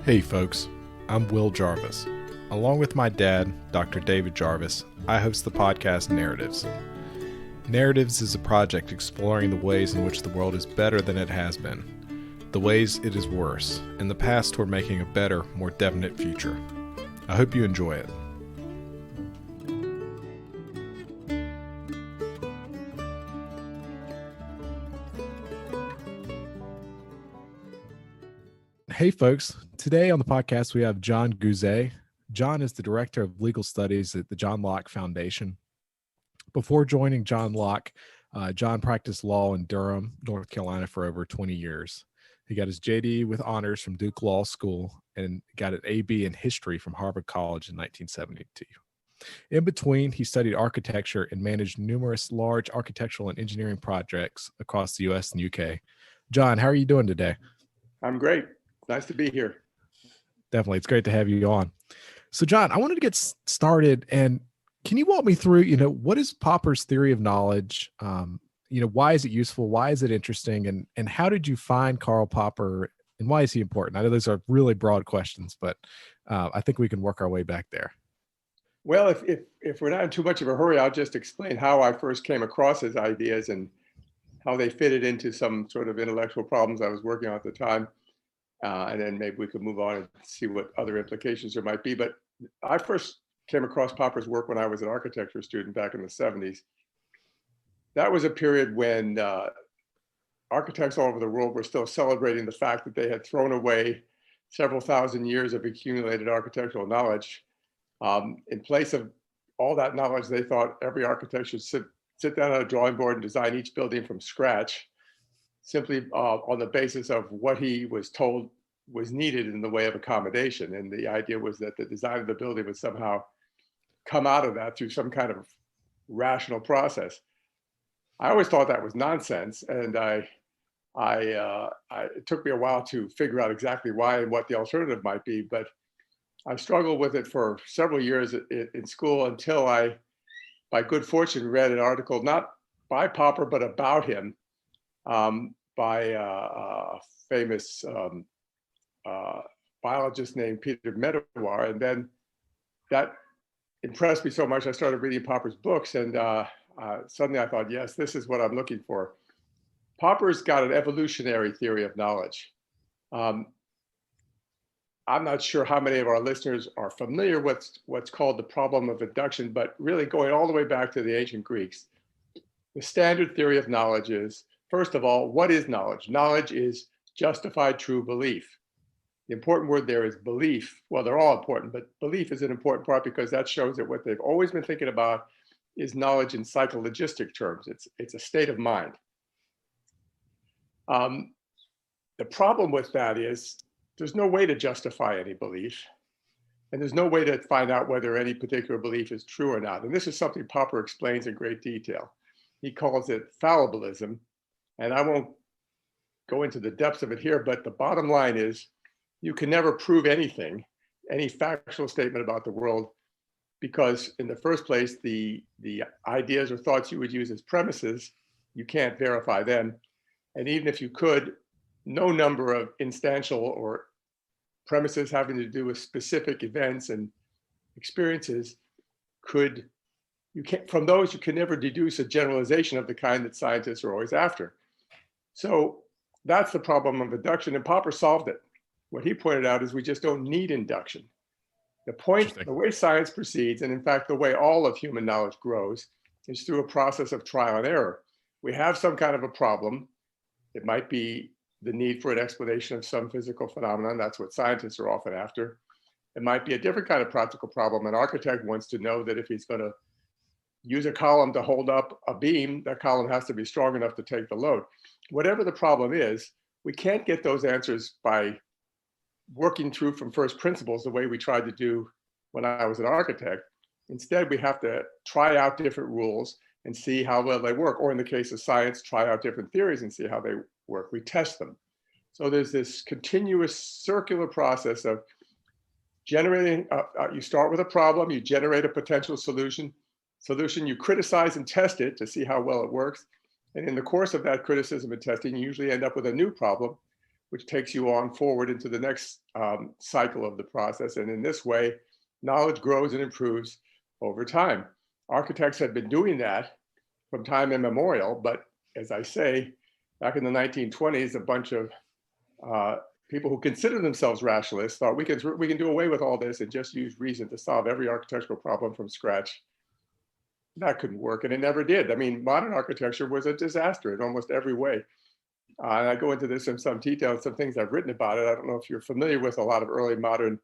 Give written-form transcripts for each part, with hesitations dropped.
Hey folks, I'm Will Jarvis. Along with my dad, Dr. David Jarvis, I host the podcast Narratives. Narratives is a project exploring the ways in which the world is better than it has been, the ways it is worse, and the paths toward making a better, more definite future. I hope you enjoy it. Hey folks, today on the podcast we have Jon Guze. Jon is the Director of Legal Studies at the John Locke Foundation. Before joining John Locke, Jon practiced law in Durham, North Carolina for over 20 years. He got his JD with honors from Duke Law School and got an AB in history from Harvard College in 1972. In between, he studied architecture and managed numerous large architectural and engineering projects across the US and UK. Jon, how are you doing today? I'm great. Nice to be here. Definitely. It's great to have you on. So, Jon, I wanted to get started, and can you walk me through, what is Popper's theory of knowledge? Why is it useful? Why is it interesting? And how did you find Karl Popper, and why is he important? I know those are really broad questions, but I think we can work our way back there. Well, if we're not in too much of a hurry, I'll just explain how I first came across his ideas and how they fitted into some sort of intellectual problems I was working on at the time. And then maybe we could move on and see what other implications there might be. But I first came across Popper's work when I was an architecture student back in the 70s. That was a period when architects all over the world were still celebrating the fact that they had thrown away several thousand years of accumulated architectural knowledge. In place of all that knowledge, they thought every architect should sit down on a drawing board and design each building from scratch, simply on the basis of what he was told was needed in the way of accommodation. And the idea was that the design of the building would somehow come out of that through some kind of rational process. I always thought that was nonsense, and it took me a while to figure out exactly why and what the alternative might be, but I struggled with it for several years in school until I, by good fortune, read an article, not by Popper, but about him, by a famous biologist named Peter Medawar. And then that impressed me so much, I started reading Popper's books, and suddenly I thought, yes, this is what I'm looking for. Popper's got an evolutionary theory of knowledge. I'm not sure how many of our listeners are familiar with what's called the problem of induction, but really going all the way back to the ancient Greeks, the standard theory of knowledge is, first of all, what is knowledge? Knowledge is justified true belief. The important word there is belief. Well, they're all important, but belief is an important part because that shows that what they've always been thinking about is knowledge in psychologistic terms. It's a state of mind. The problem with that is there's no way to justify any belief, and there's no way to find out whether any particular belief is true or not. And this is something Popper explains in great detail. He calls it fallibilism, and I won't go into the depths of it here, but the bottom line is you can never prove anything, any factual statement about the world, because in the first place, the ideas or thoughts you would use as premises, you can't verify them. And even if you could, no number of instantial or premises having to do with specific events and experiences from those you can never deduce a generalization of the kind that scientists are always after. So that's the problem of induction, and Popper solved it. What he pointed out is we just don't need induction. The way science proceeds, and in fact, the way all of human knowledge grows, is through a process of trial and error. We have some kind of a problem. It might be the need for an explanation of some physical phenomenon. That's what scientists are often after. It might be a different kind of practical problem. An architect wants to know that if he's going to use a column to hold up a beam, that column has to be strong enough to take the load. Whatever the problem is, we can't get those answers by working through from first principles the way we tried to do when I was an architect. Instead, we have to try out different rules and see how well they work. Or in the case of science, try out different theories and see how they work. We test them. So there's this continuous circular process of generating, you start with a problem, you generate a potential solution, you criticize and test it to see how well it works. And in the course of that criticism and testing, you usually end up with a new problem, which takes you on forward into the next cycle of the process. And in this way, knowledge grows and improves over time. Architects had been doing that from time immemorial, but as I say, back in the 1920s, a bunch of people who consider themselves rationalists thought we can do away with all this and just use reason to solve every architectural problem from scratch. That couldn't work, and it never did. I mean, modern architecture was a disaster in almost every way. And I go into this in some detail, some things I've written about it. I don't know if you're familiar with a lot of early modern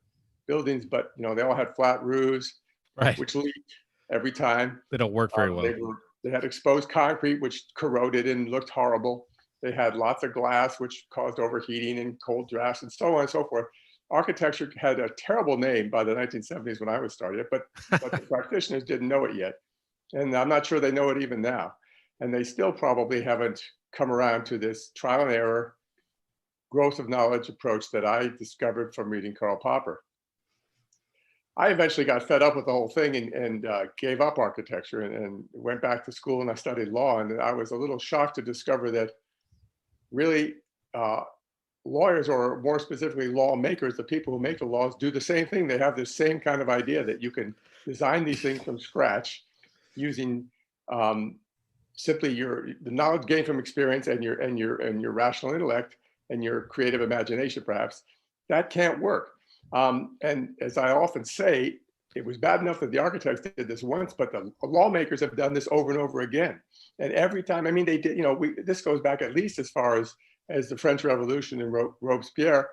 buildings, but they all had flat roofs, Right. which leaked every time. They don't work very well. They had exposed concrete, which corroded and looked horrible. They had lots of glass, which caused overheating and cold drafts and so on and so forth. Architecture had a terrible name by the 1970s when I was starting it, but the practitioners didn't know it yet. And I'm not sure they know it even now. And they still probably haven't come around to this trial and error growth of knowledge approach that I discovered from reading Karl Popper. I eventually got fed up with the whole thing and gave up architecture and went back to school, and I studied law. And I was a little shocked to discover that really lawyers, or more specifically lawmakers, the people who make the laws, do the same thing. They have this same kind of idea that you can design these things from scratch using simply the knowledge gained from experience and your rational intellect and your creative imagination, perhaps. That can't work. And as I often say, it was bad enough that the architects did this once, but the lawmakers have done this over and over again. And every time, I mean, they did. This goes back at least as far as the French Revolution and Robespierre,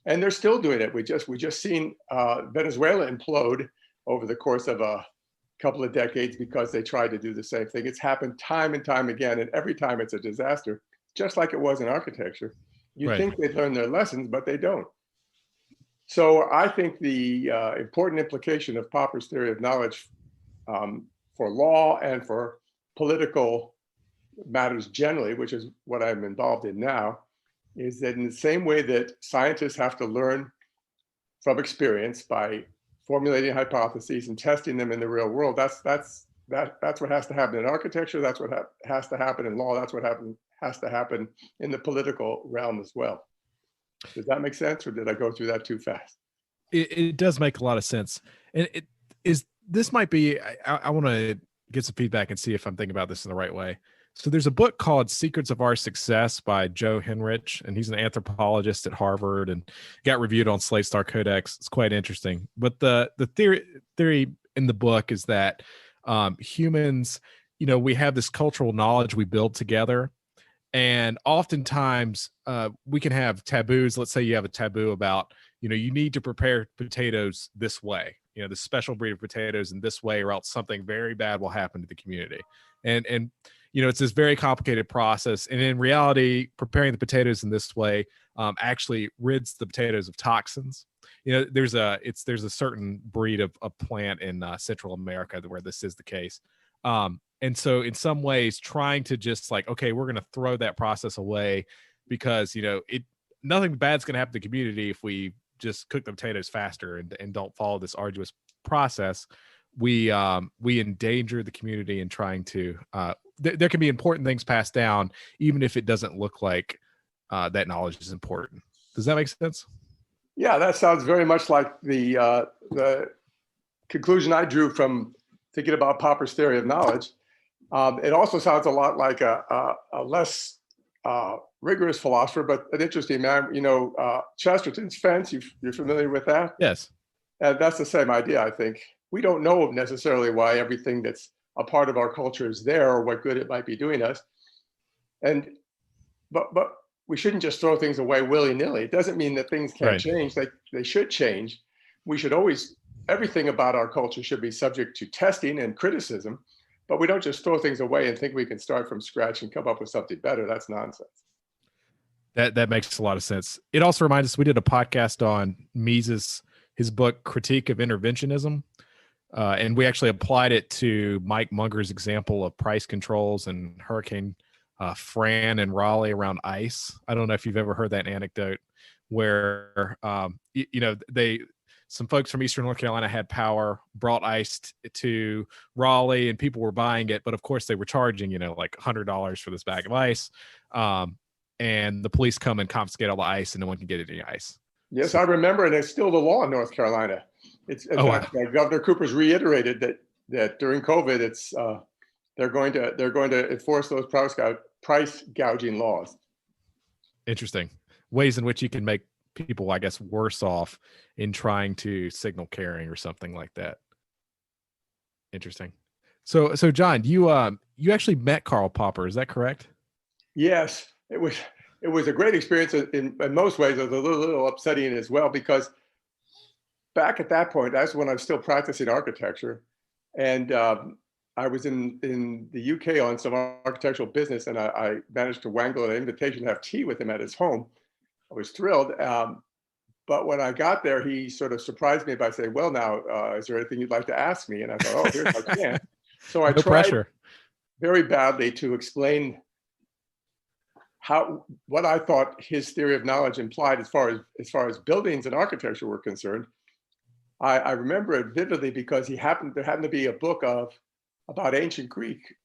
and they're still doing it. We just seen Venezuela implode over the course of a couple of decades because they tried to do the same thing. It's happened time and time again, and every time it's a disaster, just like it was in architecture. You'd think they'd learn their lessons, but they don't. So I think the important implication of Popper's theory of knowledge for law and for political matters generally, which is what I'm involved in now, is that in the same way that scientists have to learn from experience by formulating hypotheses and testing them in the real world, that's what has to happen in architecture. That's what has to happen in law. That's what has to happen in the political realm as well. Does that make sense, or did I go through that too fast? It does make a lot of sense. And this might be, I want to get some feedback and see if I'm thinking about this in the right way. So there's a book called Secrets of Our Success by Joe Henrich, and he's an anthropologist at Harvard and got reviewed on Slate Star Codex. It's quite interesting. But the theory in the book is that humans, we have this cultural knowledge we build together. And oftentimes we can have taboos. Let's say you have a taboo about, you need to prepare potatoes this way, the special breed of potatoes in this way, or else something very bad will happen to the community. And it's this very complicated process. And in reality, preparing the potatoes in this way actually rids the potatoes of toxins. There's a certain breed of plant in Central America where this is the case. And so in some ways, trying to just okay, we're going to throw that process away because, nothing bad's going to happen to the community if we just cook the potatoes faster and don't follow this arduous process. We endanger the community in trying to, there can be important things passed down, even if it doesn't look like that knowledge is important. Does that make sense? Yeah, that sounds very much like the conclusion I drew from thinking about Popper's theory of knowledge. It also sounds a lot like a less rigorous philosopher, but an interesting man. Chesterton's fence. You're familiar with that? Yes. And that's the same idea, I think. We don't know necessarily why everything that's a part of our culture is there, or what good it might be doing us. But we shouldn't just throw things away willy-nilly. It doesn't mean that things can't change. They should change. We should everything about our culture should be subject to testing and criticism, but we don't just throw things away and think we can start from scratch and come up with something better. That's nonsense. That makes a lot of sense. It also reminds us, we did a podcast on Mises, his book, Critique of Interventionism. And we actually applied it to Mike Munger's example of price controls and Hurricane Fran and Raleigh around ice. I don't know if you've ever heard that anecdote where, some folks from Eastern North Carolina had power, brought ice to Raleigh, and people were buying it. But of course they were charging, $100 for this bag of ice. and the police come and confiscate all the ice, and no one can get any ice. Yes, I remember, and it's still the law in North Carolina. It's in fact, Governor Cooper's reiterated that during COVID, it's they're going to enforce those price gouging laws. Interesting ways in which you can make people, I guess, worse off in trying to signal caring or something like that. Interesting. So John, you actually met Karl Popper, is that correct? Yes, it was a great experience in most ways. It was a little upsetting as well, because back at that point, that's when I was still practicing architecture, and I was in the UK on some architectural business, and I managed to wangle an invitation to have tea with him at his home. I was thrilled. But when I got there, he sort of surprised me by saying, "Well, now, is there anything you'd like to ask me?" And I thought, "Oh, here's my chance." So I tried very badly to explain what I thought his theory of knowledge implied as far as buildings and architecture were concerned. I remember it vividly because there happened to be a book about ancient Greek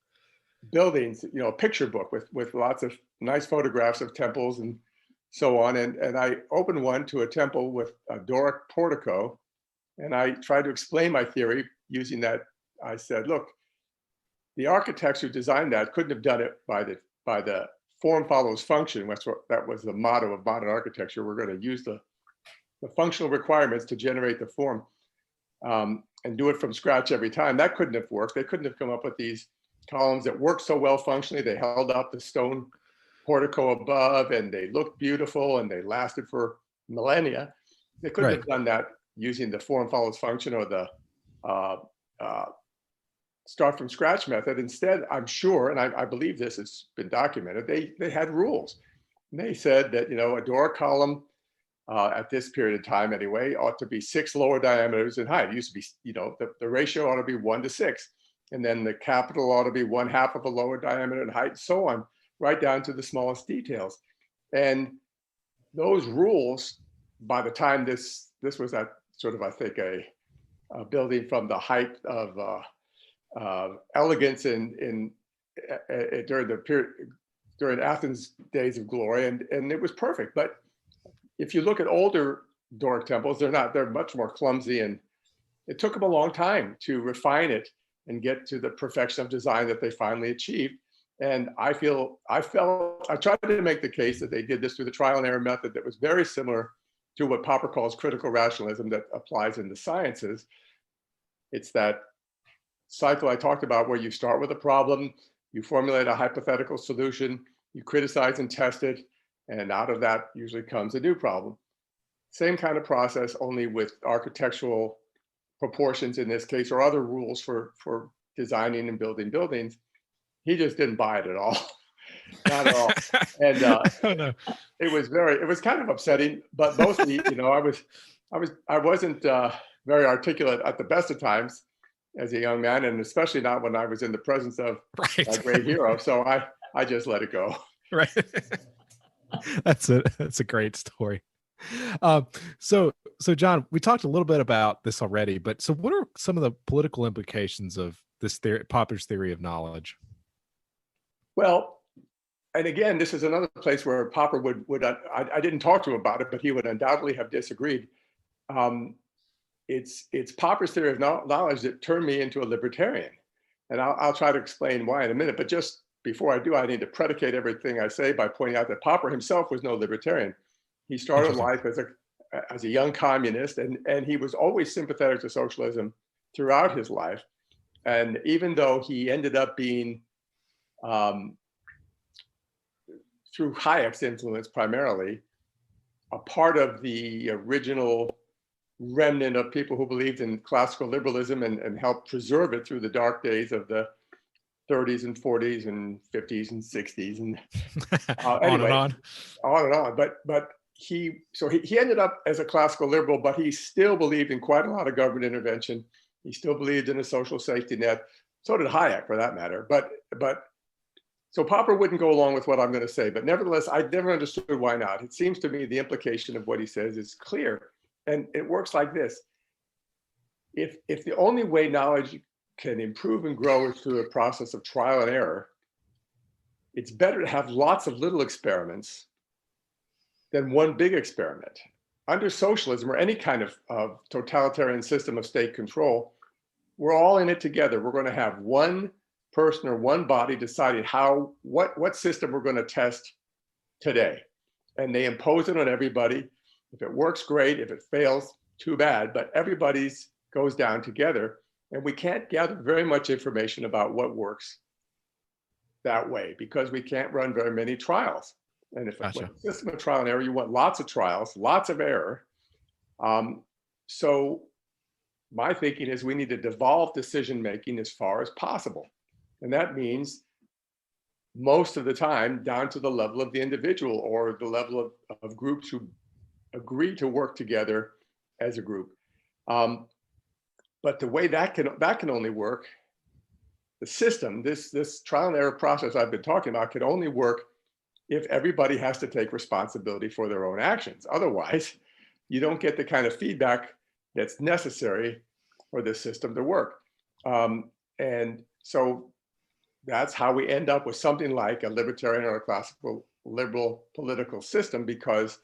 buildings, a picture book with lots of nice photographs of temples and so on. And I opened one to a temple with a Doric portico, and I tried to explain my theory using that. I said, look, the architects who designed that couldn't have done it by the form follows function. That was the motto of modern architecture. We're going to use the functional requirements to generate the form and do it from scratch every time. That couldn't have worked. They couldn't have come up with these columns that worked so well functionally. They held up the stone portico above, and they looked beautiful, and they lasted for millennia. They couldn't have done that using the form follows function or the start from scratch method. Instead, I'm sure, and I believe this has been documented, they had rules. And they said that a Doric column at this period of time anyway ought to be 6 lower diameters in height. It used to be, the ratio ought to be 1 to 6, and then the capital ought to be 1/2 of a lower diameter in height, and so on, right down to the smallest details. And those rules, by the time this was at sort of, I think, a building from the height of elegance during the period, during Athens' days of glory, and it was perfect. But if you look at older Doric temples, they're much more clumsy, and it took them a long time to refine it and get to the perfection of design that they finally achieved. And I tried to make the case that they did this through the trial and error method that was very similar to what Popper calls critical rationalism that applies in the sciences. It's that cycle I talked about where you start with a problem, you formulate a hypothetical solution, you criticize and test it, and out of that usually comes a new problem. Same kind of process, only with architectural proportions in this case, or other rules for designing and building buildings. He just didn't buy it at all. Not at all. And oh, no. It was kind of upsetting, but mostly, I wasn't very articulate at the best of times as a young man, and especially not when I was in the presence of a great hero. So I just let it go. Right. That's a great story. So John, we talked a little bit about this already, but so what are some of the political implications of this theory, Popper's theory of knowledge? Well, and again, this is another place where Popper would I didn't talk to him about it, but he would undoubtedly have disagreed. It's Popper's theory of knowledge that turned me into a libertarian, and I'll try to explain why in a minute. But just before I do, I need to predicate everything I say by pointing out that Popper himself was no libertarian. He started life as a young communist, and he was always sympathetic to socialism throughout his life. And even though he ended up being through Hayek's influence primarily, a part of the original remnant of people who believed in classical liberalism and helped preserve it through the dark days of the 30s and 40s and 50s and 60s and anyway, on and on. But he ended up as a classical liberal, but he still believed in quite a lot of government intervention. He still believed in a social safety net. So did Hayek, for that matter. But so Popper wouldn't go along with what I'm going to say, but nevertheless, I never understood why not. It seems to me the implication of what he says is clear, and it works like this. If the only way knowledge can improve and grow is through a process of trial and error, it's better to have lots of little experiments than one big experiment. Under socialism or any kind of totalitarian system of state control, we're all in it together. We're going to have one person or one body deciding what system we're going to test today. And they impose it on everybody. If it works, great. If it fails, too bad. But everybody's goes down together. And we can't gather very much information about what works that way because we can't run very many trials. And if Gotcha. a system of trial and error, you want lots of trials, lots of error. So my thinking is we need to devolve decision-making as far as possible. And that means most of the time down to the level of the individual or the level of groups who agree to work together as a group. But the way that can only work, the system, this trial and error process I've been talking about can only work if everybody has to take responsibility for their own actions. Otherwise, you don't get the kind of feedback that's necessary for this system to work. And so that's how we end up with something like a libertarian or a classical liberal political system, because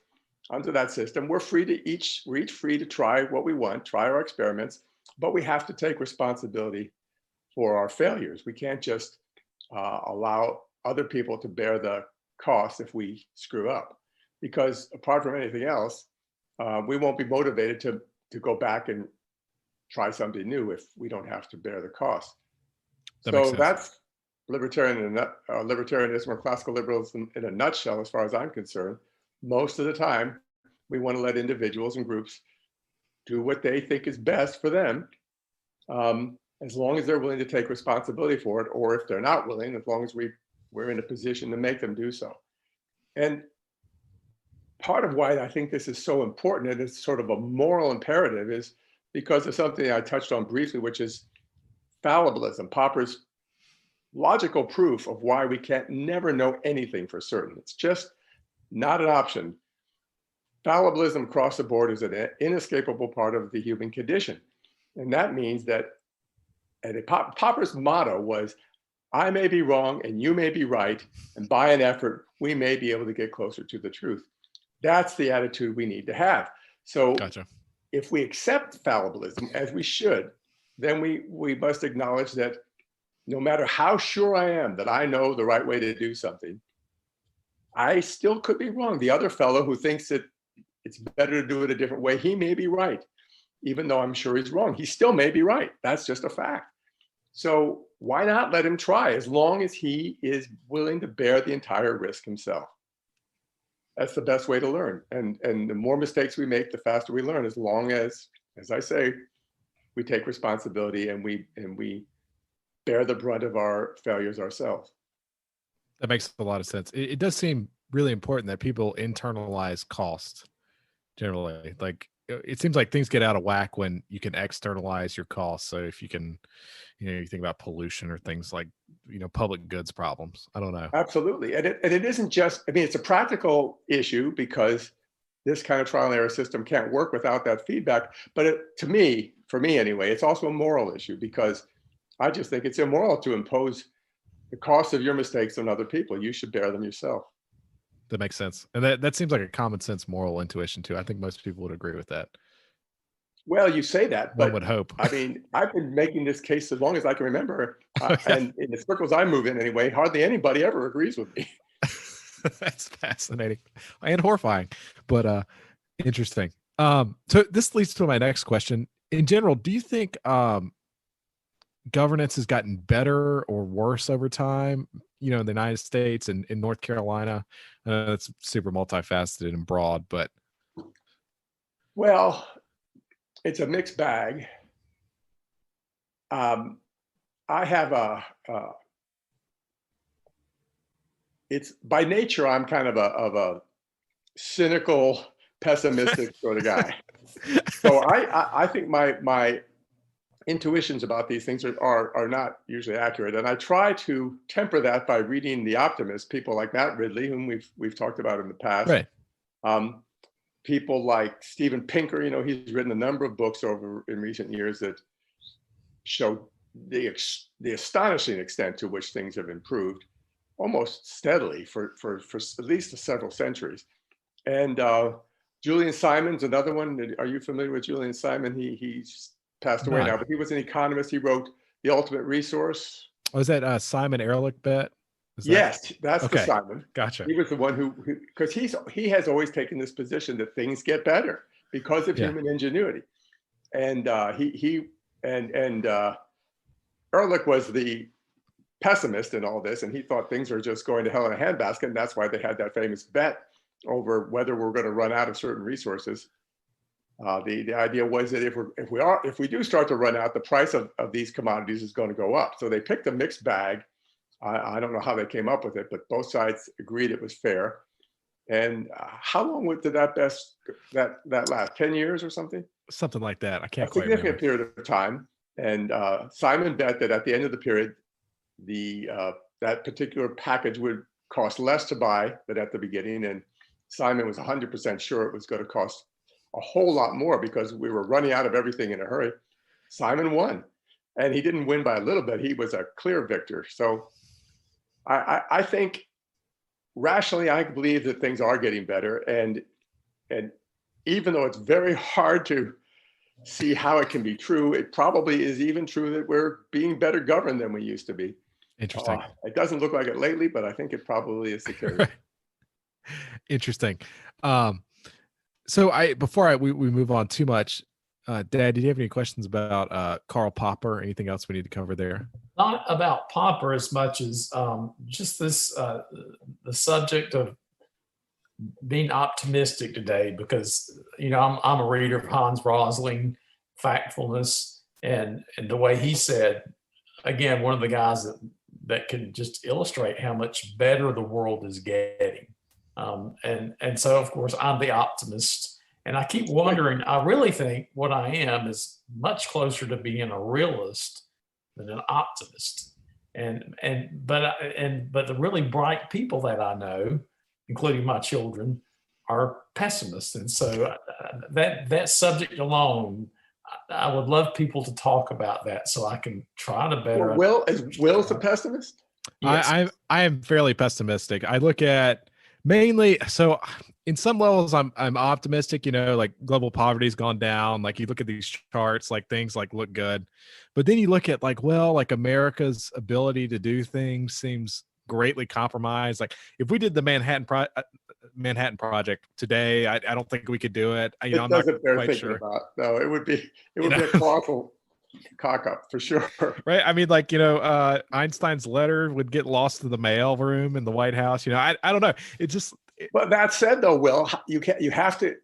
under that system, we're each free to try what we want, try our experiments, but we have to take responsibility for our failures. We can't just allow other people to bear the cost if we screw up, because apart from anything else, we won't be motivated to go back and try something new if we don't have to bear the cost. So that's libertarianism or classical liberalism in a nutshell, as far as I'm concerned. Most of the time, we want to let individuals and groups do what they think is best for them, as long as they're willing to take responsibility for it, or if they're not willing, as long as we're in a position to make them do so. And part of why I think this is so important, and it's sort of a moral imperative, is because of something I touched on briefly, which is fallibilism, Popper's logical proof of why we can't never know anything for certain. It's just not an option. Fallibilism across the board is an inescapable part of the human condition. And that means that, and Popper's motto was, I may be wrong and you may be right, and by an effort, we may be able to get closer to the truth. That's the attitude we need to have. So Gotcha. If we accept fallibilism, as we should, then we must acknowledge that no matter how sure I am that I know the right way to do something, I still could be wrong. The other fellow who thinks that it's better to do it a different way, he may be right. Even though I'm sure he's wrong, he still may be right. That's just a fact. So why not let him try, as long as he is willing to bear the entire risk himself? That's the best way to learn. And the more mistakes we make, the faster we learn, as long as I say, we take responsibility and we bear the brunt of our failures ourselves. That makes a lot of sense. It does seem really important that people internalize cost generally. Like, it seems like things get out of whack when you can externalize your costs. So if you can, you think about pollution or things like, public goods problems. I don't know. Absolutely. And it isn't just, it's a practical issue because this kind of trial and error system can't work without that feedback. But for me anyway, it's also a moral issue, because I just think it's immoral to impose the cost of your mistakes on other people. You should bear them yourself. That makes sense. And that seems like a common sense moral intuition too. I think most people would agree with that. Well, you say that, but one would hope. I've been making this case as long as I can remember. And in the circles I move in anyway, hardly anybody ever agrees with me. That's fascinating and horrifying, but interesting. So this leads to my next question. In general, do you think governance has gotten better or worse over time, in the United States and in North Carolina? It's super multifaceted and broad, but. Well, it's a mixed bag. I have it's by nature, I'm kind of a cynical, pessimistic sort of guy. So I think my intuitions about these things are not usually accurate. And I try to temper that by reading the optimists, people like Matt Ridley, whom we've talked about in the past. Right. People like Steven Pinker, he's written a number of books in recent years that show the astonishing extent to which things have improved. almost steadily for at least several centuries. And Julian Simon's another one. Are you familiar with Julian Simon? He's passed away now, but he was an economist. He wrote The Ultimate Resource. Was that Simon Ehrlich bet? Yes, that's the Simon. Gotcha. He was the one who because he has always taken this position that things get better because of human ingenuity, and Ehrlich was the pessimist in all this, and he thought things are just going to hell in a handbasket, and that's why they had that famous bet over whether we're going to run out of certain resources. The idea was that if we do start to run out, the price of these commodities is going to go up. So they picked a mixed bag. I don't know how they came up with it, but both sides agreed it was fair. And how long did that last? 10 years or something? Something like that. I can't quite remember. A significant remember. period of time. And Simon bet that at the end of the period, that particular package would cost less to buy than at the beginning. And Simon was 100% sure it was going to cost a whole lot more because we were running out of everything in a hurry. Simon won. And he didn't win by a little bit. He was a clear victor. So I think rationally, I believe that things are getting better. And even though it's very hard to see how it can be true, it probably is even true that we're being better governed than we used to be. Interesting. It doesn't look like it lately, but I think it probably is the case. Interesting. So before we move on too much, Dad, did you have any questions about Karl Popper? Anything else we need to cover there? Not about Popper as much as just this the subject of being optimistic today, because I'm a reader of Hans Rosling, Factfulness, and the way he said, again, one of the guys that can just illustrate how much better the world is getting. And so, of course, I'm the optimist. And I keep wondering, I really think what I am is much closer to being a realist than an optimist. But the really bright people that I know, including my children, are pessimists. And so that subject alone, I would love people to talk about that so I can try to better. Will's a pessimist? Yes. I am fairly pessimistic. I look at mainly, so in some levels I'm optimistic, like global poverty's gone down. Like you look at these charts, like things like look good, but then you look at like America's ability to do things seems greatly compromised. Like if we did the Manhattan Project today, I don't think we could do it. I'm not quite sure. About. No, it would be a colossal cock up for sure. Right. I mean, Einstein's letter would get lost in the mail room in the White House. I don't know. It just. But that said, though, Will, you have to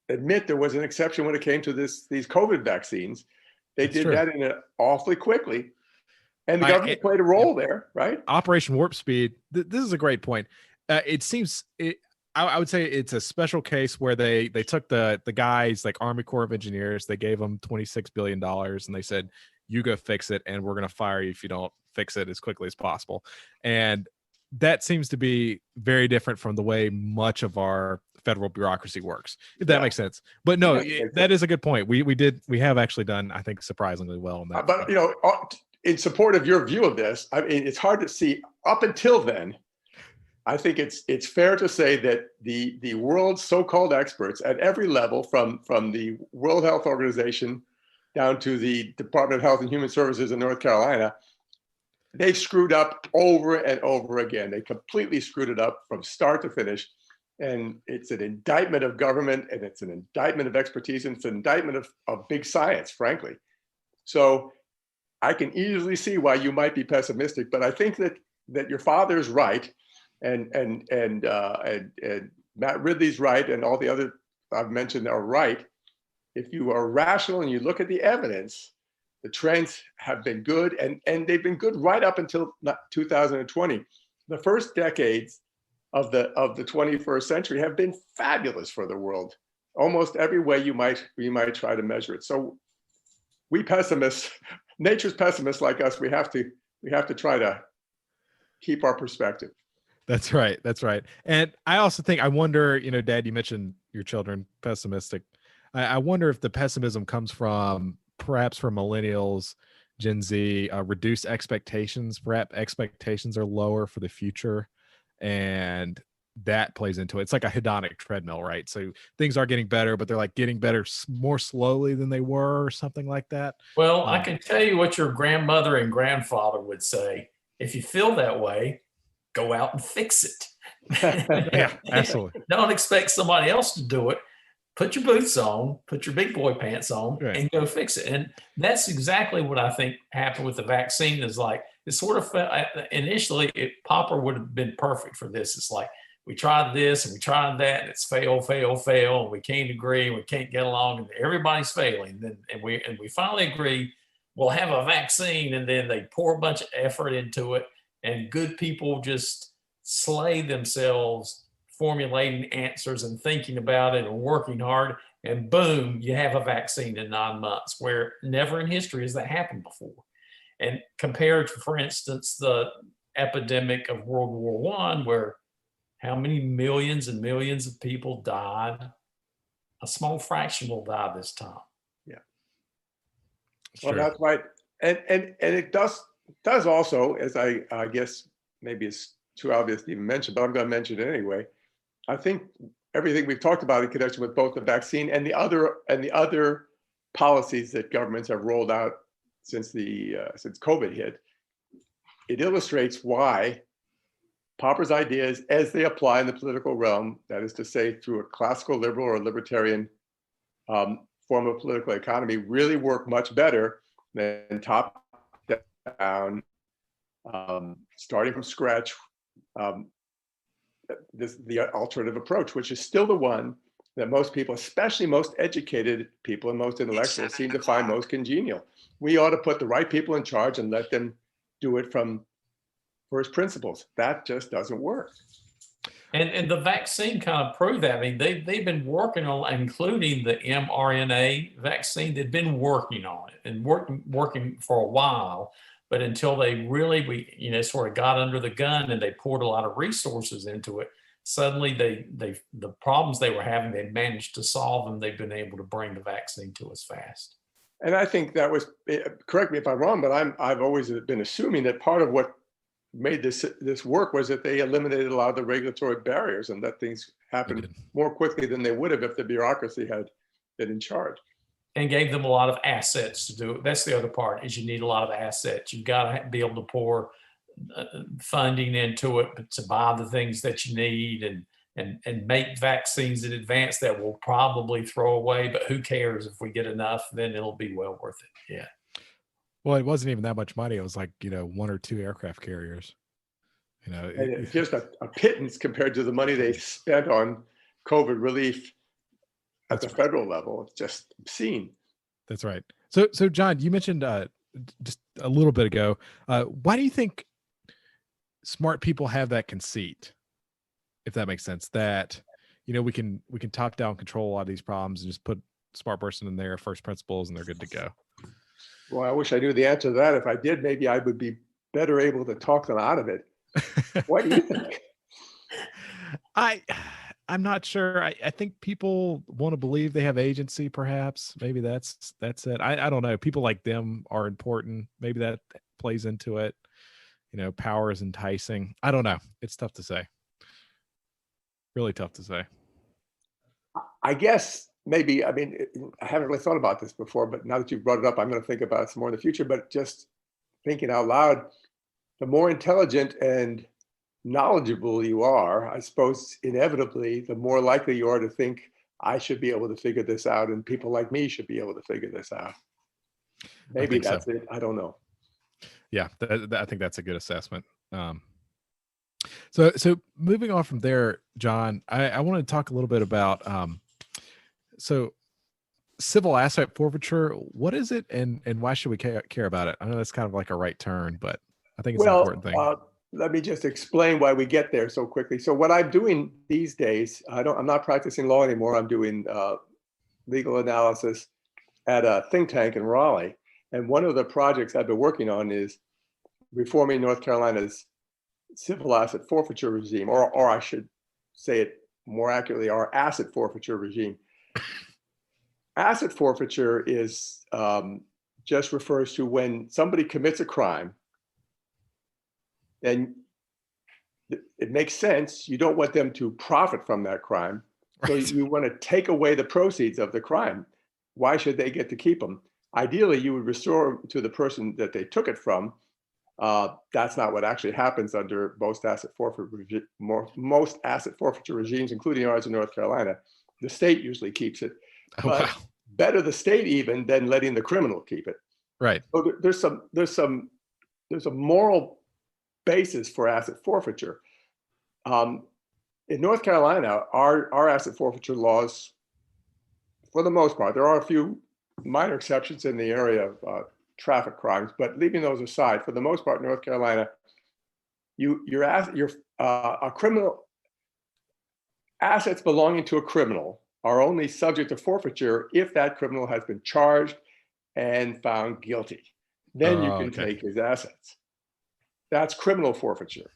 admit there was an exception when it came to these COVID vaccines. They did that awfully quickly. And the government played a role there, right? Operation Warp Speed. This is a great point. It seems I would say it's a special case where they took the guys like Army Corps of Engineers. They gave them $26 billion and they said, you go fix it. And we're going to fire you if you don't fix it as quickly as possible. And that seems to be very different from the way much of our federal bureaucracy works, if that makes sense. But no, that is a good point. We have actually done, I think, surprisingly well on that. But in support of your view of this, I mean, it's hard to see up until then. I think it's fair to say that the world's so-called experts at every level, from the World Health Organization down to the Department of Health and Human Services in North Carolina, they've screwed up over and over again. They completely screwed it up from start to finish. And it's an indictment of government, and it's an indictment of expertise, and it's an indictment of big science, frankly. So I can easily see why you might be pessimistic, but I think that your father is right, and Matt Ridley's right, and all the other I've mentioned are right. If you are rational and you look at the evidence, the trends have been good, and they've been good right up until 2020. The first decades of the 21st century have been fabulous for the world, almost every way you might try to measure it. So we pessimists, nature's pessimists like us, we have to try to keep our perspective. That's right. And I also think, I wonder, Dad, you mentioned your children pessimistic. I wonder if the pessimism comes from perhaps from millennials Gen Z, reduce expectations. Perhaps expectations are lower for the future, and that plays into it. It's like a hedonic treadmill, right? So things are getting better, but they're like getting better more slowly than they were, or something like that. Well, I can tell you what your grandmother and grandfather would say. If you feel that way, go out and fix it. Yeah, absolutely. Don't expect somebody else to do it. Put your boots on, put your big boy pants on, Right. and go fix it. And that's exactly what I think happened with the vaccine. Is like, it sort of initially, Popper would have been perfect for this. It's like, we tried this and we tried that, and it's fail, and we can't agree, and we can't get along, and everybody's failing. And we finally agree, we'll have a vaccine, and then they pour a bunch of effort into it, and good people just slay themselves formulating answers and thinking about it and working hard, and boom, you have a vaccine in 9 months, where never in history has that happened before. And compared to, for instance, the epidemic of World War I, where how many millions and millions of people died? A small fraction will die this time. Yeah. Well, that's right. And it does also, as I guess maybe it's too obvious to even mention, but I'm going to mention it anyway. I think everything we've talked about in connection with both the vaccine and the other policies that governments have rolled out since COVID hit, it illustrates why Popper's ideas, as they apply in the political realm, that is to say, through a classical liberal or libertarian form of political economy, really work much better than top-down, starting from scratch, the alternative approach, which is still the one that most people, especially most educated people and most intellectuals, seem to find most congenial. We ought to put the right people in charge and let them do it from first principles. That just doesn't work. And the vaccine kind of proved that. I mean, they've been working on, including the mRNA vaccine, they've been working on it and working for a while. But until they really, sort of got under the gun and they poured a lot of resources into it, suddenly the problems they were having, they managed to solve them. They've been able to bring the vaccine to us fast. And I think that was, correct me if I'm wrong, but I've always been assuming that part of what made this work was that they eliminated a lot of the regulatory barriers and let things happen more quickly than they would have if the bureaucracy had been in charge. And gave them a lot of assets to do it. That's the other part, is you need a lot of assets. You've got to be able to pour funding into it to buy the things that you need and make vaccines in advance that we'll probably throw away. But who cares? If we get enough, then it'll be well worth it. Yeah. Well, it wasn't even that much money. It was like, 1 or 2 aircraft carriers. And it's just a pittance compared to the money they spent on COVID relief at the federal level. It's just obscene. That's right. So John, you mentioned just a little bit ago, why do you think smart people have that conceit, if that makes sense, that we can top down control a lot of these problems and just put a smart person in there, first principles, and they're good to go? Well, I wish I knew the answer to that. If I did, maybe I would be better able to talk them out of it. What do you think? I'm not sure. I think people want to believe they have agency, perhaps. Maybe that's it. I don't know. People like them are important. Maybe that plays into it. Power is enticing. I don't know. It's tough to say. Really tough to say. I guess maybe, I haven't really thought about this before, but now that you've brought it up, I'm going to think about it some more in the future. But just thinking out loud, the more intelligent and knowledgeable you are, I suppose inevitably, the more likely you are to think, I should be able to figure this out, and people like me should be able to figure this out. Maybe that's it. I don't know. Yeah, I think that's a good assessment. So moving on from there, John, I want to talk a little bit about so civil asset forfeiture. What is it, and why should we care about it? I know that's kind of like a right turn, but I think it's an important thing. Let me just explain why we get there so quickly. So what I'm doing these days, I'm not practicing law anymore. I'm doing legal analysis at a think tank in Raleigh. And one of the projects I've been working on is reforming North Carolina's civil asset forfeiture regime, or I should say it more accurately, our asset forfeiture regime. Asset forfeiture is just refers to when somebody commits a crime, then it makes sense. You don't want them to profit from that crime. So Right. you want to take away the proceeds of the crime. Why should they get to keep them? Ideally, you would restore them to the person that they took it from. That's not what actually happens under most asset forfeiture regimes, including ours in North Carolina. The state usually keeps it, Oh, but wow. better the state even than letting the criminal keep it. Right. So there's a moral basis for asset forfeiture. In North Carolina, our asset forfeiture laws, for the most part, there are a few minor exceptions in the area of traffic crimes, but leaving those aside, for the most part, North Carolina, a criminal assets belonging to a criminal are only subject to forfeiture if that criminal has been charged and found guilty. Then you can Okay. take his assets. That's criminal forfeiture.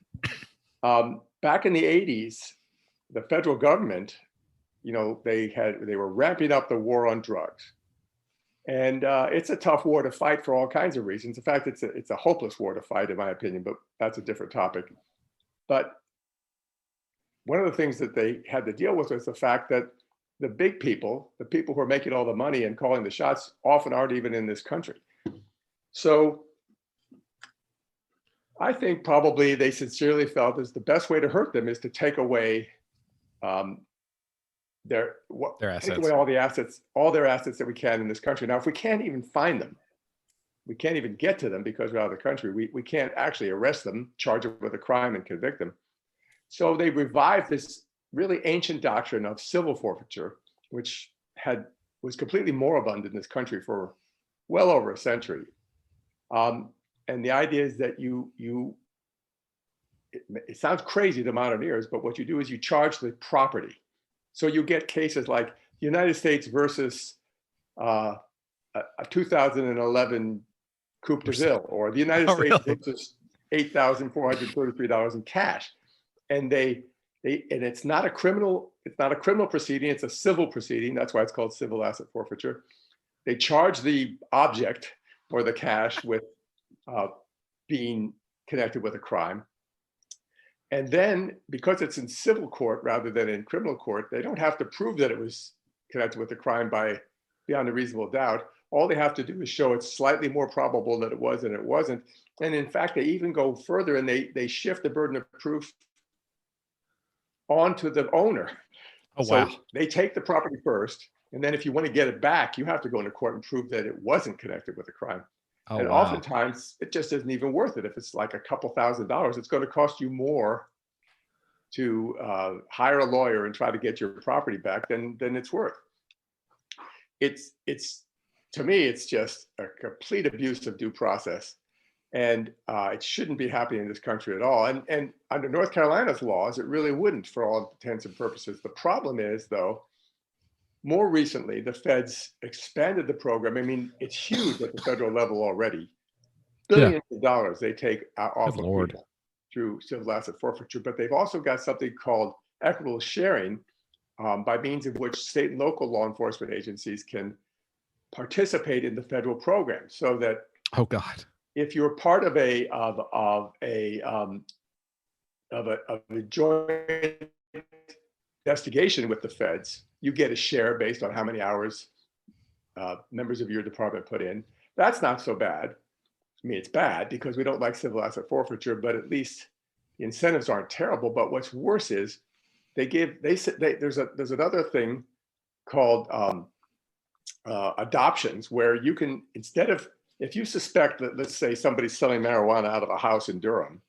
Back in the 80s, the federal government, they were ramping up the war on drugs. And it's a tough war to fight for all kinds of reasons. In fact, it's a hopeless war to fight, in my opinion, but that's a different topic. But one of the things that they had to deal with was the fact that the big people, the people who are making all the money and calling the shots, often aren't even in this country. So I think probably they sincerely felt is the best way to hurt them is to take away their assets. Take away all their assets that we can in this country. Now, if we can't even find them, we can't even get to them because we're out of the country. We can't actually arrest them, charge them with a crime, and convict them. So they revived this really ancient doctrine of civil forfeiture, which was completely moribund in this country for well over a century. And the idea is that it sounds crazy to modern ears, but what you do is you charge the property. So you get cases like the United States versus a 2011 Coupe de Ville, or the United States versus $8,433 in cash. And it's not a criminal proceeding, it's a civil proceeding. That's why it's called civil asset forfeiture. They charge the object or the cash with being connected with a crime. And then, because it's in civil court rather than in criminal court, they don't have to prove that it was connected with the crime beyond a reasonable doubt. All they have to do is show it's slightly more probable that it was than it wasn't. And in fact, they even go further and they shift the burden of proof onto the owner. Oh, wow. So they take the property first, and then if you want to get it back, you have to go into court and prove that it wasn't connected with a crime. Oh, and wow. oftentimes it just isn't even worth it. If it's like a couple $1,000s, it's going to cost you more to hire a lawyer and try to get your property back than it's worth. It's to me, it's just a complete abuse of due process, and it shouldn't be happening in this country at all. And under North Carolina's laws, it really wouldn't, for all intents and purposes. The problem is, though, more recently, the feds expanded the program. I mean, it's huge at the federal level already. Billions of dollars they take off of people through civil asset forfeiture, but they've also got something called equitable sharing, by means of which state and local law enforcement agencies can participate in the federal program. So that, oh God, if you're part of a joint investigation with the feds, you get a share based on how many hours members of your department put in. That's not so bad. I mean, it's bad because we don't like civil asset forfeiture, but at least the incentives aren't terrible. But what's worse is there's another thing called adoptions, where you can, instead of, if you suspect that, let's say, somebody's selling marijuana out of a house in Durham,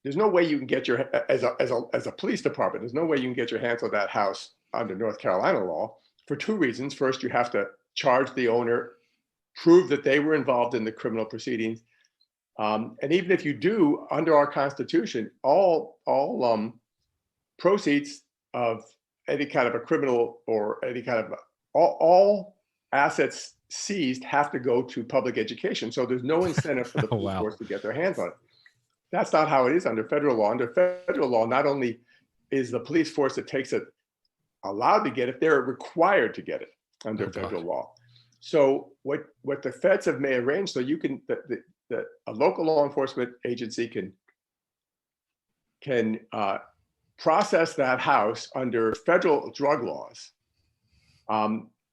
there's no way you can get as a police department, there's no way you can get your hands on that house under North Carolina law for two reasons. First, you have to charge the owner, prove that they were involved in the criminal proceedings. And even if you do, under our Constitution, all proceeds of any kind of a criminal or any kind of all assets seized have to go to public education. So there's no incentive for the police force to get their hands on it. That's not how it is under federal law. Under federal law, not only is the police force that takes it allowed to get it, they're required to get it under federal law. So what the feds have may arrange, so you can a local law enforcement agency can process that house under federal drug laws.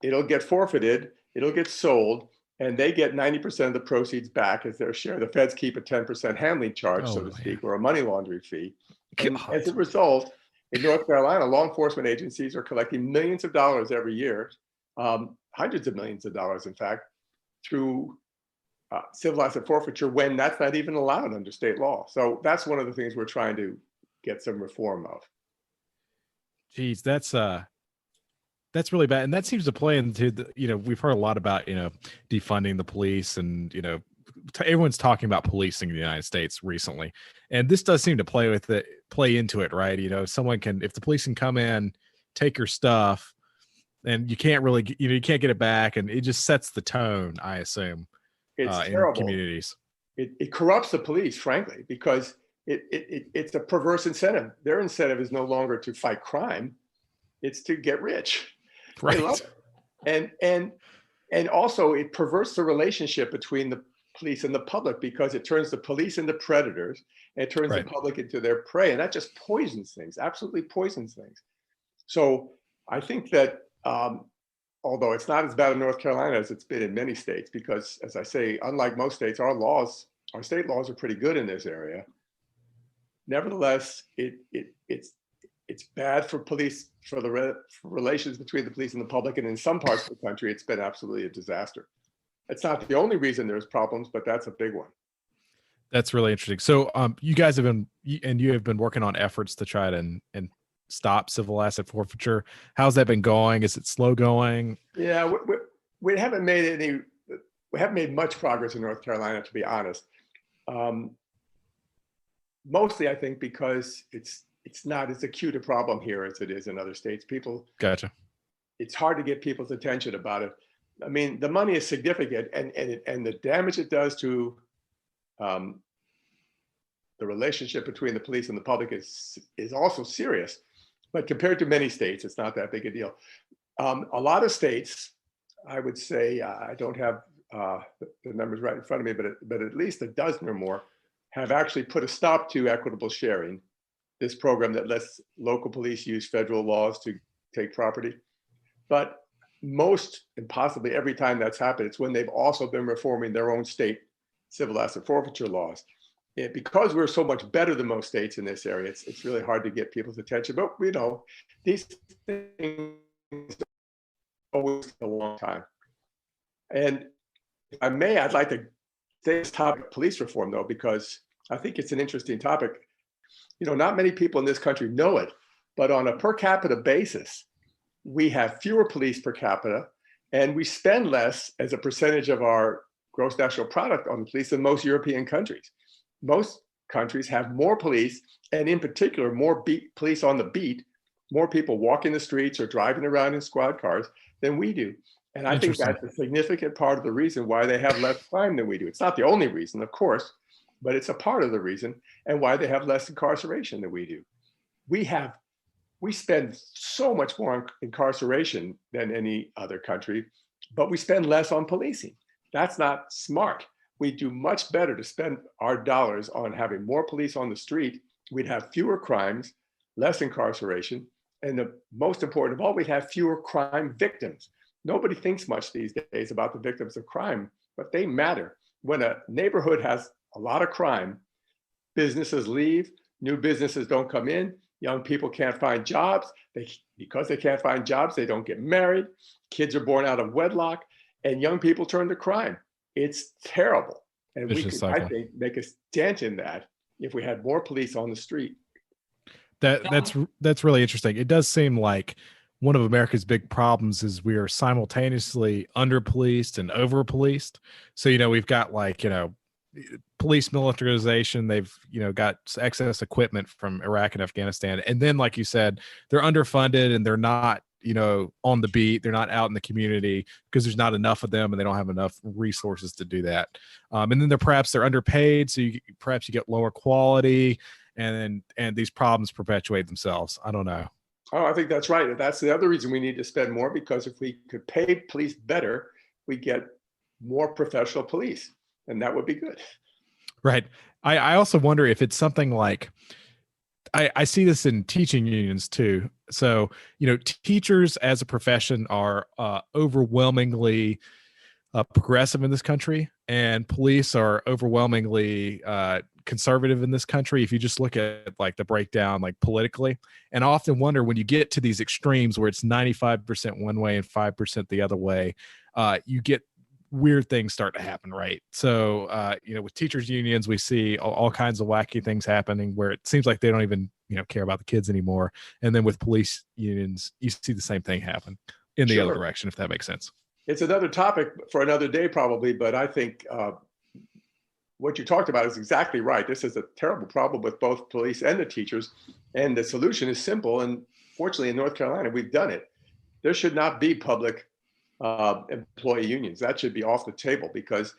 It'll get forfeited, it'll get sold, and they get 90% of the proceeds back as their share. The feds keep a 10% handling charge, so to speak, or a money laundering fee. And as a result, in North Carolina, law enforcement agencies are collecting millions of dollars every year, hundreds of millions of dollars, in fact, through civil asset forfeiture when that's not even allowed under state law. So that's one of the things we're trying to get some reform of. Geez, that's really bad. And that seems to play into the, we've heard a lot about, defunding the police and, everyone's talking about policing in the United States recently. And this does seem to play into it, right? If the police can come in, take your stuff, and you can't really, you can't get it back. And it just sets the tone, I assume, it's in terrible. Communities. It corrupts the police, frankly, because it's a perverse incentive. Their incentive is no longer to fight crime. It's to get rich. Right. They love it. And also it perverts the relationship between the police and the public, because it turns the police into predators and it turns the public into their prey. And that just poisons things, absolutely poisons things. So I think that although it's not as bad in North Carolina as it's been in many states, because as I say, unlike most states, our state laws are pretty good in this area. Nevertheless, it's bad for police, for the relations between the police and the public. And in some parts of the country, it's been absolutely a disaster. It's not the only reason there's problems, but that's a big one. That's really interesting. So you guys have been working on efforts to try to and stop civil asset forfeiture. How's that been going? Is it slow going? Yeah, we haven't made much progress in North Carolina, to be honest. Mostly, I think, because it's not as acute a problem here as it is in other states. Gotcha. It's hard to get people's attention about it. I mean, the money is significant, and the damage it does to the relationship between the police and the public is also serious. But compared to many states, it's not that big a deal. A lot of states, I would say, I don't have the numbers right in front of me, but at least a dozen or more have actually put a stop to equitable sharing, this program that lets local police use federal laws to take property. But most, and possibly every time that's happened, it's when they've also been reforming their own state civil asset forfeiture laws. Because we're so much better than most states in this area, it's really hard to get people's attention. But these things always take a long time. And if I may, I'd like to say this topic of police reform, though, because I think it's an interesting topic. Not many people in this country know it, but on a per capita basis, we have fewer police per capita, and we spend less as a percentage of our gross national product on police than most European countries. Most countries have more police, and in particular, more police on the beat, more people walking the streets or driving around in squad cars than we do. And I think that's a significant part of the reason why they have less crime than we do. It's not the only reason, of course, but it's a part of the reason, and why they have less incarceration than we do. We spend so much more on incarceration than any other country, but we spend less on policing. That's not smart. We do much better to spend our dollars on having more police on the street. We'd have fewer crimes, less incarceration, and the most important of all, we'd have fewer crime victims. Nobody thinks much these days about the victims of crime, but they matter. When a neighborhood has a lot of crime, businesses leave, new businesses don't come in, young people can't find jobs. Because they can't find jobs, they don't get married, kids are born out of wedlock, and young people turn to crime. It's terrible. And we could, I think, make a dent in that if we had more police on the street. That's really interesting. It does seem like one of America's big problems is we are simultaneously under-policed and over-policed. So, we've got police militarization. They've, got excess equipment from Iraq and Afghanistan. And then, like you said, they're underfunded and they're not, on the beat. They're not out in the community because there's not enough of them and they don't have enough resources to do that. And then they're underpaid. So perhaps you get lower quality, and these problems perpetuate themselves. I don't know. Oh, I think that's right. That's the other reason we need to spend more, because if we could pay police better, we get more professional police, and that would be good. Right. I also wonder if it's something like, I see this in teaching unions too. So, teachers as a profession are overwhelmingly progressive in this country, and police are overwhelmingly conservative in this country. If you just look at like the breakdown, like politically, and I often wonder when you get to these extremes where it's 95% one way and 5% the other way, you get weird things start to happen, right? So, with teachers unions, we see all kinds of wacky things happening where it seems like they don't even, care about the kids anymore. And then with police unions, you see the same thing happen in the other direction, if that makes sense. It's another topic for another day, probably, but I think what you talked about is exactly right. This is a terrible problem with both police and the teachers, and the solution is simple. And fortunately, in North Carolina, we've done it. There should not be public employee unions. That should be off the table because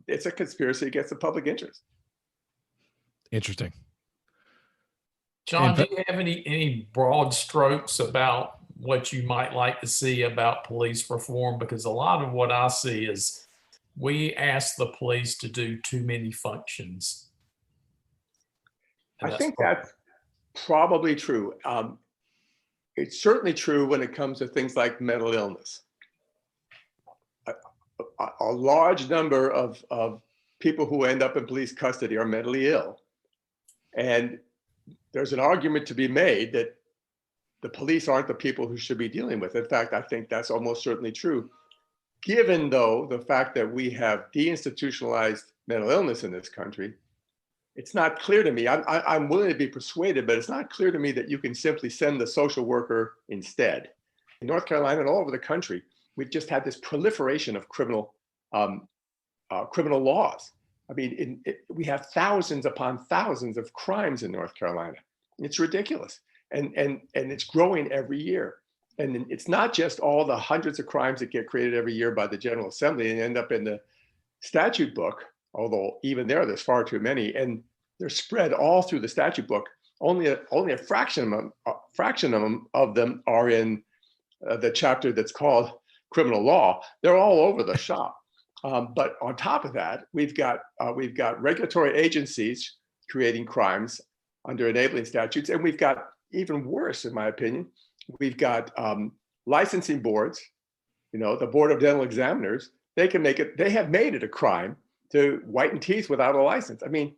it's a conspiracy against the public interest. Interesting. John, do you have any broad strokes about what you might like to see about police reform? Because a lot of what I see is we ask the police to do too many functions. I think that's probably true. It's certainly true when it comes to things like mental illness. A large number of people who end up in police custody are mentally ill. And there's an argument to be made that the police aren't the people who should be dealing with. In fact, I think that's almost certainly true. Given, though, the fact that we have deinstitutionalized mental illness in this country, it's not clear to me. I'm willing to be persuaded, but it's not clear to me that you can simply send the social worker instead. In North Carolina and all over the country, we've just had this proliferation of criminal laws. I mean, we have thousands upon thousands of crimes in North Carolina. It's ridiculous. And it's growing every year. And it's not just all the hundreds of crimes that get created every year by the General Assembly and end up in the statute book, although even there's far too many, and they're spread all through the statute book. Only a fraction of them are in the chapter that's called criminal law. They're all over the shop. But on top of that, we've got regulatory agencies creating crimes under enabling statutes, and we've got even worse, in my opinion, we've got licensing boards. The Board of Dental Examiners. They have made it a crime to whiten teeth without a license. I mean,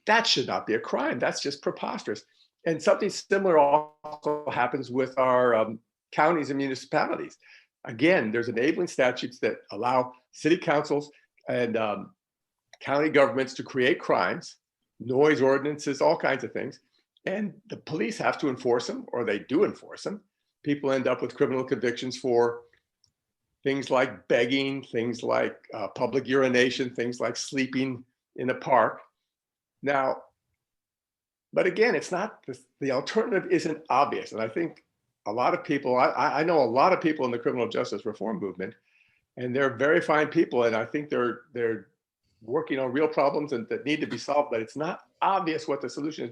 that should not be a crime. That's just preposterous. And something similar also happens with our counties and municipalities. Again, there's enabling statutes that allow city councils and county governments to create crimes, noise ordinances, all kinds of things. And the police have to enforce them, or they do enforce them. People end up with criminal convictions for things like begging, things like public urination, things like sleeping in a park. Now, but again, it's not, the alternative isn't obvious. And I think a lot of people, I know a lot of people in the criminal justice reform movement, and they're very fine people. And I think they're working on real problems that need to be solved, but it's not obvious what the solution is.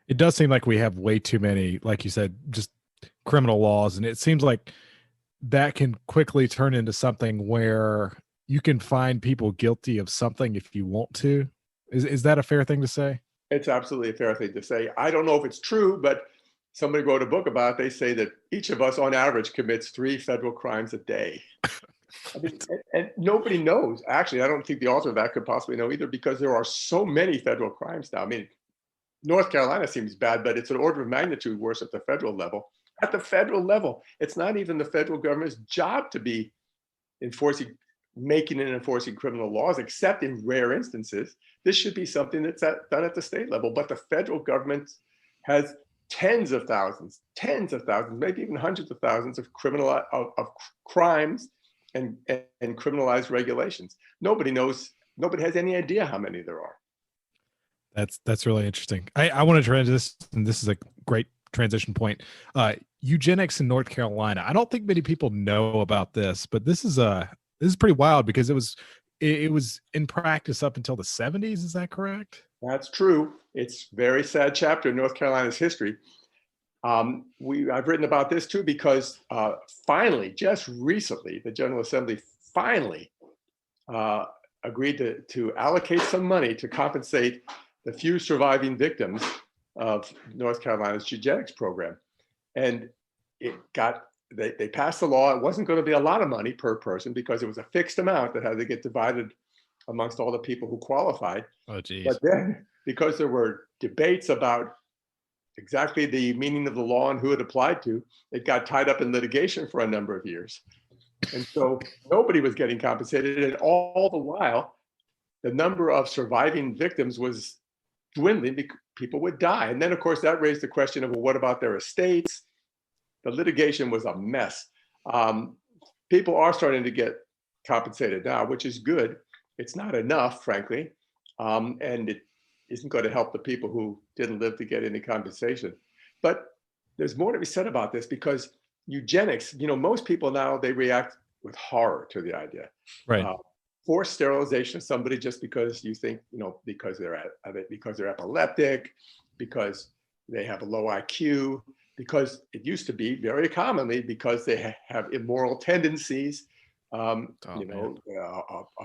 It does seem like we have way too many, like you said, just criminal laws. And it seems like that can quickly turn into something where you can find people guilty of something if you want to. Is that a fair thing to say? It's absolutely a fair thing to say. I don't know if it's true, but somebody wrote a book about it. They say that each of us on average commits 3 federal crimes a day. I mean, and nobody knows. Actually, I don't think the author of that could possibly know either, because there are so many federal crimes now. I mean, North Carolina seems bad, but it's an order of magnitude worse at the federal level. At the federal level, it's not even the federal government's job to be making and enforcing criminal laws, except in rare instances. This should be something that's done at the state level. But the federal government has tens of thousands, maybe even hundreds of thousands of crimes and criminalized regulations. Nobody knows. Nobody has any idea how many there are. That's really interesting. I want to transition, and this is a great transition point. Eugenics in North Carolina. I don't think many people know about this, but this is pretty wild because it was in practice up until the 70s. Is that correct? That's true. It's a very sad chapter in North Carolina's history. I've written about this too because finally, just recently, the General Assembly finally agreed to allocate some money to compensate the few surviving victims of North Carolina's eugenics program. And they passed the law. It wasn't going to be a lot of money per person because it was a fixed amount that had to get divided amongst all the people who qualified. Oh, geez. But then, because there were debates about exactly the meaning of the law and who it applied to, it got tied up in litigation for a number of years. And so nobody was getting compensated. And all the while, the number of surviving victims was dwindling because people would die. And then, of course, that raised the question of, well, what about their estates? The litigation was a mess. People are starting to get compensated now, which is good. It's not enough, frankly. And it isn't going to help the people who didn't live to get any compensation. But there's more to be said about this because eugenics, most people now, they react with horror to the idea. Right. Forced sterilization of somebody just because you think, because they're epileptic, because they have a low IQ, because it used to be very commonly because they have immoral tendencies. A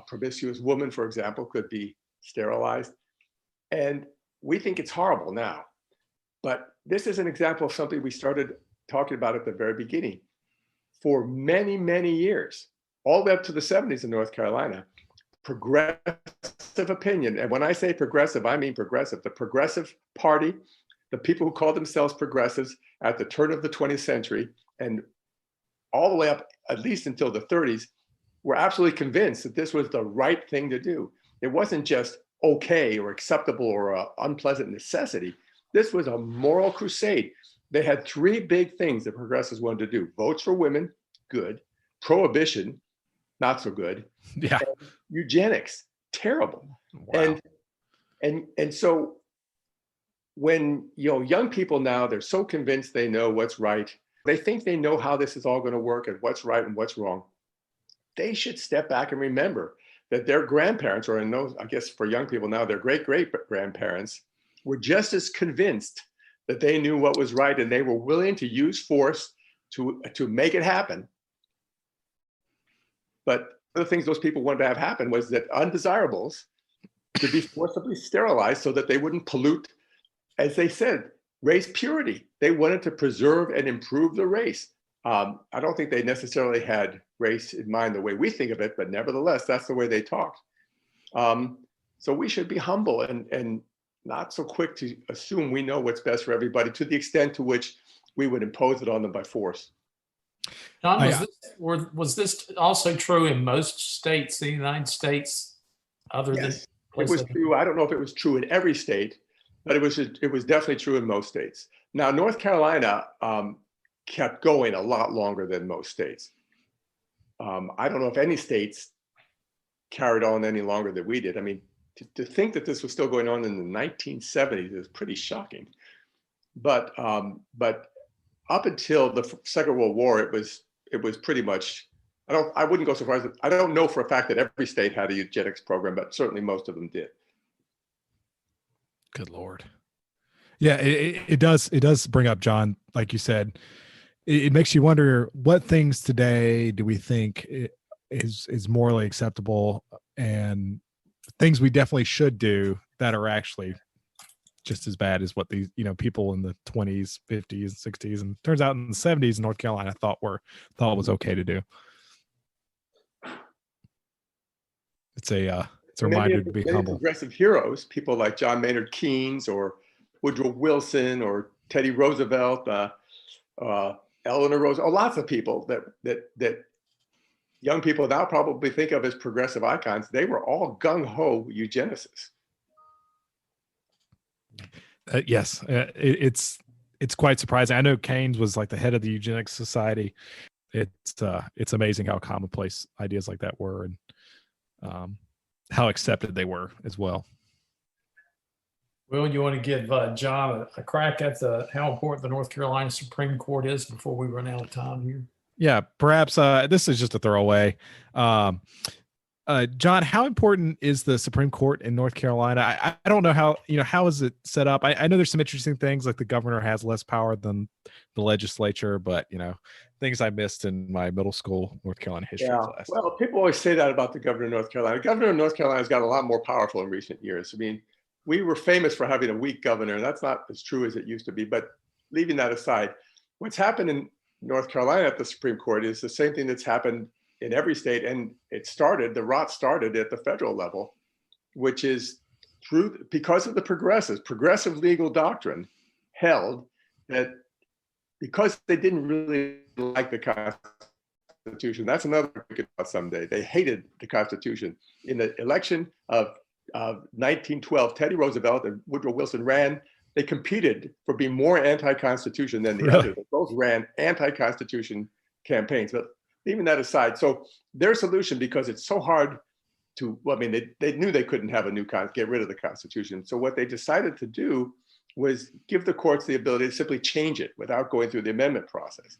promiscuous woman, for example, could be sterilized. And we think it's horrible now. But this is an example of something we started talking about at the very beginning. For many, many years, all the way up to the 70s in North Carolina, progressive opinion, and when I say progressive, I mean progressive, the Progressive Party, the people who call themselves progressives at the turn of the 20th century, and all the way up, at least until the 30s, were absolutely convinced that this was the right thing to do. It wasn't just okay or acceptable or an unpleasant necessity. This was a moral crusade. They had three big things that progressives wanted to do: votes for women, good; prohibition, not so good; Yeah. and eugenics, terrible. Wow. And so when young people now, they're so convinced they know what's right. They think they know how this is all going to work and what's right and what's wrong. They should step back and remember that their grandparents, or I guess for young people now, their great-great-grandparents, were just as convinced that they knew what was right and they were willing to use force to make it happen. But one of the things those people wanted to have happen was that undesirables to be forcibly sterilized so that they wouldn't pollute, as they said, race purity. They wanted to preserve and improve the race. I don't think they necessarily had race in mind the way we think of it, but nevertheless, that's the way they talked. So we should be humble and not so quick to assume we know what's best for everybody, to the extent to which we would impose it on them by force. John, was this also true in most states in the United States, other than? Yes, it was true. I don't know if it was true in every state, but it was definitely true in most states. Now, North Carolina kept going a lot longer than most states. I don't know if any states carried on any longer than we did. I mean, to think that this was still going on in the 1970s is pretty shocking. But up until the Second World War, it was pretty much. I wouldn't go so far as I don't know for a fact that every state had a eugenics program, but certainly most of them did. Good Lord. Yeah, it does bring up, John, like you said, it makes you wonder what things today do we think is morally acceptable and things we definitely should do that are actually just as bad as what these, people in the 20s, 50s, 60s, and turns out in the 70s in North Carolina thought was okay to do. It's a reminder to be humble. Progressive heroes, people like John Maynard Keynes or Woodrow Wilson or Teddy Roosevelt, Eleanor Roosevelt, lots of people that young people now probably think of as progressive icons. They were all gung-ho eugenicists. Yes, it's quite surprising. I know Keynes was like the head of the Eugenics Society. It's amazing how commonplace ideas like that were, and how accepted they were as well. Will, you want to give John a crack at how important the North Carolina Supreme Court is before we run out of time here? Yeah, perhaps this is just a throwaway. John, how important is the Supreme Court in North Carolina? I don't know how is it set up? I know there's some interesting things, like the governor has less power than the legislature, but things I missed in my middle school North Carolina history class. Well, people always say that about the governor of North Carolina. The governor of North Carolina has got a lot more powerful in recent years. I mean, we were famous for having a weak governor. That's not as true as it used to be, but leaving that aside, what's happened in North Carolina at the Supreme Court is the same thing that's happened in every state. And the rot started at the federal level, which is because of the progressive legal doctrine held that because they didn't really like the Constitution, that's another we could talk someday. They hated the Constitution. In the election of 1912, Teddy Roosevelt and Woodrow Wilson ran. They competed for being more anti-Constitution than the others. They both ran anti-Constitution campaigns. But leaving that aside, so their solution, because it's so hard they knew they couldn't have get rid of the Constitution. So what they decided to do was give the courts the ability to simply change it without going through the amendment process.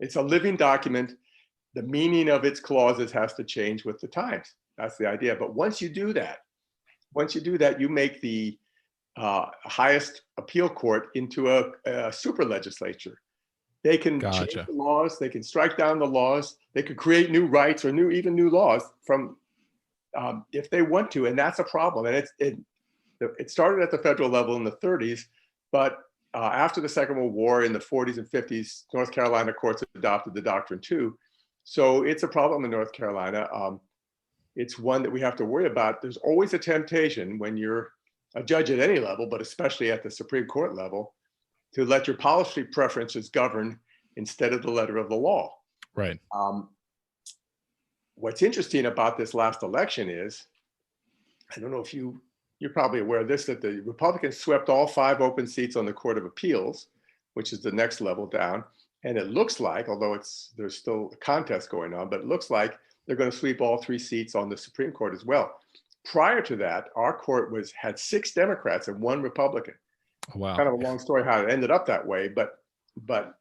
It's a living document. The meaning of its clauses has to change with the times. That's the idea. But once you do that, you make the highest appeal court into a super legislature. They can change the laws. They can strike down the laws. They could create new rights or even new laws from if they want to. And that's a problem. And it started at the federal level in the 30s, but after the Second World War in the 40s and 50s, North Carolina courts adopted the doctrine too. So it's a problem in North Carolina. It's one that we have to worry about. There's always a temptation when you're a judge at any level, but especially at the Supreme Court level, to let your policy preferences govern instead of the letter of the law. Right. What's interesting about this last election is, I don't know if you're probably aware of this, that the Republicans swept all 5 open seats on the Court of Appeals, which is the next level down. And it looks like, although there's still a contest going on, but it looks like they're going to sweep all 3 seats on the Supreme Court as well. Prior to that, our court had 6 Democrats and 1 Republican. Wow. Kind of a long story how it ended up that way, but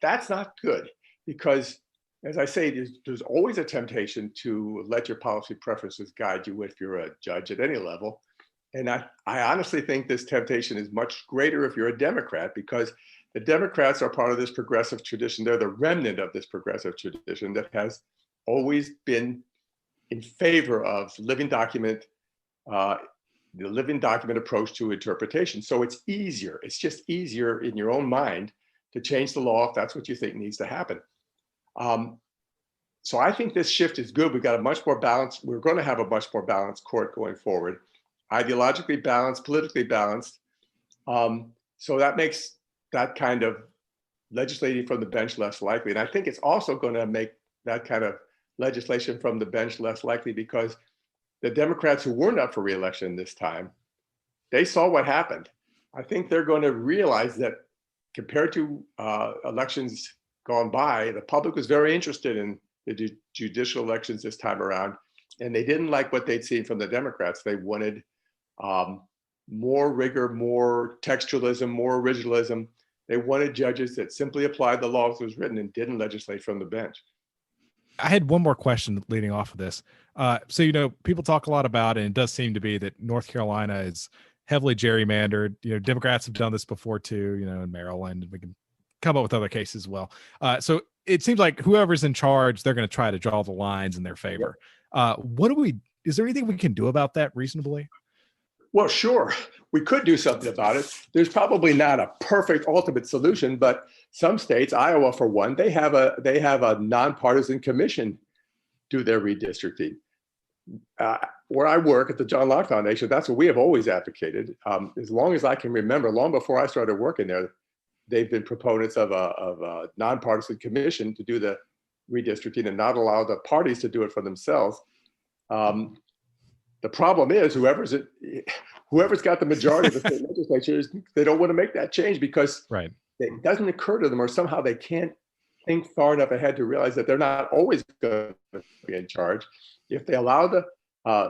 that's not good because, as I say, there's always a temptation to let your policy preferences guide you if you're a judge at any level. And I honestly think this temptation is much greater if you're a Democrat, because the Democrats are part of this progressive tradition. They're the remnant of this progressive tradition that has always been in favor of the living document approach to interpretation. So it's easier. It's just easier in your own mind to change the law if that's what you think needs to happen. So I think this shift is good. We've got a much more balanced, we're going to have a much more balanced court going forward, ideologically balanced, politically balanced. So that makes that kind of legislating from the bench less likely. And I think it's also going to make that kind of legislation from the bench less likely because the Democrats who weren't up for re-election this time, they saw what happened. I think they're going to realize that compared to elections gone by, the public was very interested in the judicial elections this time around, and they didn't like what they'd seen from the Democrats. They wanted more rigor, more textualism, more originalism. They wanted judges that simply applied the law as was written and didn't legislate from the bench. I had one more question leading off of this. So, people talk a lot about, and it does seem to be that North Carolina is heavily gerrymandered. Democrats have done this before too, in Maryland, and we can come up with other cases as well. So it seems like whoever's in charge, they're going to try to draw the lines in their favor. Is there anything we can do about that reasonably? Well, sure. We could do something about it. There's probably not a perfect ultimate solution, but some states, Iowa for one, they have a nonpartisan commission do their redistricting. Where I work at the John Locke Foundation, that's what we have always advocated. As long as I can remember, long before I started working there, they've been proponents of a nonpartisan commission to do the redistricting and not allow the parties to do it for themselves. The problem is whoever's got the majority of the state legislatures, they don't want to make that change because it doesn't occur to them, or somehow they can't think far enough ahead to realize that they're not always going to be in charge. If they allow the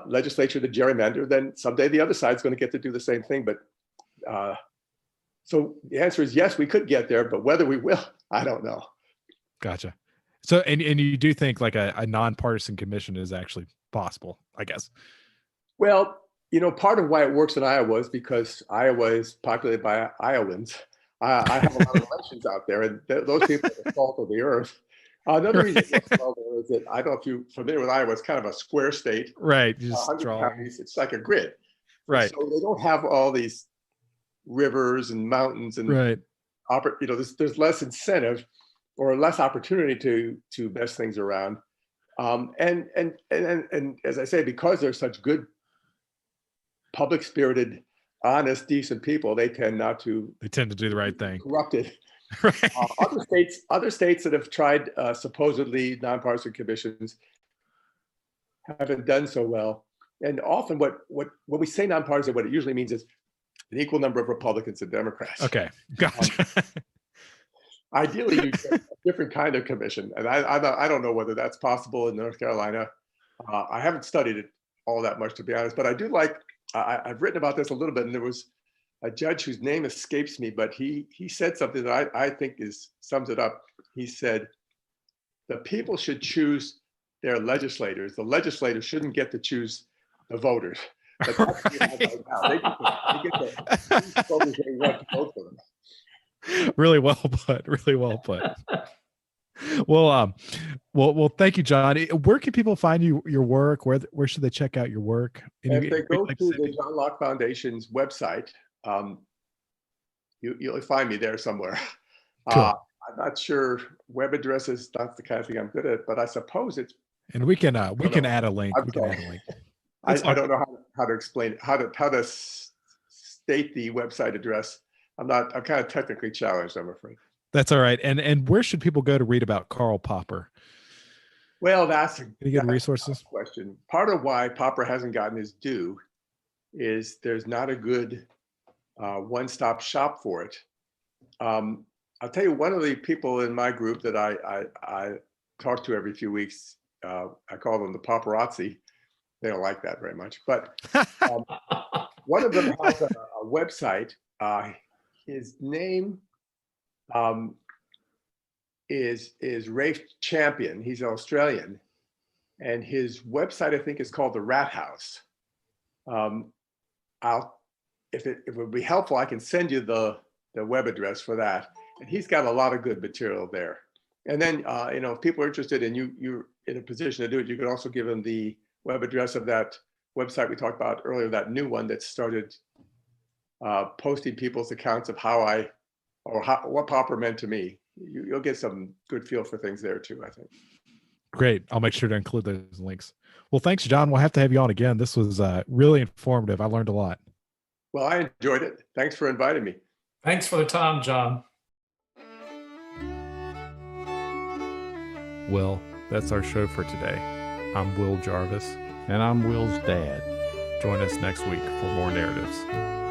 legislature to gerrymander, then someday the other side's going to get to do the same thing. But so the answer is yes, we could get there, but whether we will, I don't know. Gotcha. So, and you do think like a nonpartisan commission is actually possible, I guess. Well, part of why it works in Iowa is because Iowa is populated by Iowans. I have a lot of elections out there, and those people are the salt of the earth. Another reason it works well there is that I don't know if you're familiar with Iowa. It's kind of a square state. Right. You just 100 draw. counties. It's like a grid. Right. So they don't have all these rivers and mountains and Right. There's less incentive or less opportunity to mess things around. And as I say, because they're such good, public-spirited, honest, decent people, they tend to do the right thing. Corrupted. Right. Other states that have tried supposedly nonpartisan commissions haven't done so well. And often, what we say nonpartisan, what it usually means is an equal number of Republicans and Democrats. Okay, gotcha. Ideally, you get a different kind of commission, and I don't know whether that's possible in North Carolina. I haven't studied it all that much, to be honest, but I do like. I've written about this a little bit, and there was a judge whose name escapes me, but he said something that I think sums it up. He said, "The people should choose their legislators. The legislators shouldn't get to choose the voters." But that's what they have right now. They get to choose the voters they want to vote for them. Really well put. Really well put. Well, thank you, John. Where can people find your work? Where should they check out your work? If they go to the John Locke Foundation's website, you'll find me there somewhere. Cool. I'm not sure web address is not the kind of thing I'm good at, but I suppose it's. And we can add a link. We can add a link. I don't know how to explain it, how to state the website address. I'm kind of technically challenged, I'm afraid. That's all right. And where should people go to read about Karl Popper? Well, that's a good resources question. Part of why Popper hasn't gotten his due is there's not a good one-stop shop for it. I'll tell you, one of the people in my group that I talk to every few weeks, I call them the paparazzi. They don't like that very much, but one of them has a website. His name is Rafe Champion. He's an Australian, and his website I think is called the Rat House. If it would be helpful, I can send you the web address for that. And he's got a lot of good material there. And then if people are interested and you're in a position to do it, you could also give them the web address of that website we talked about earlier, that new one that started posting people's accounts of what Popper meant to me. You'll get some good feel for things there too, I think. Great. I'll make sure to include those links. Well, thanks, John. We'll have to have you on again. This was really informative. I learned a lot. Well, I enjoyed it. Thanks for inviting me. Thanks for the time, John. Well, that's our show for today. I'm Will Jarvis. And I'm Will's dad. Join us next week for more narratives.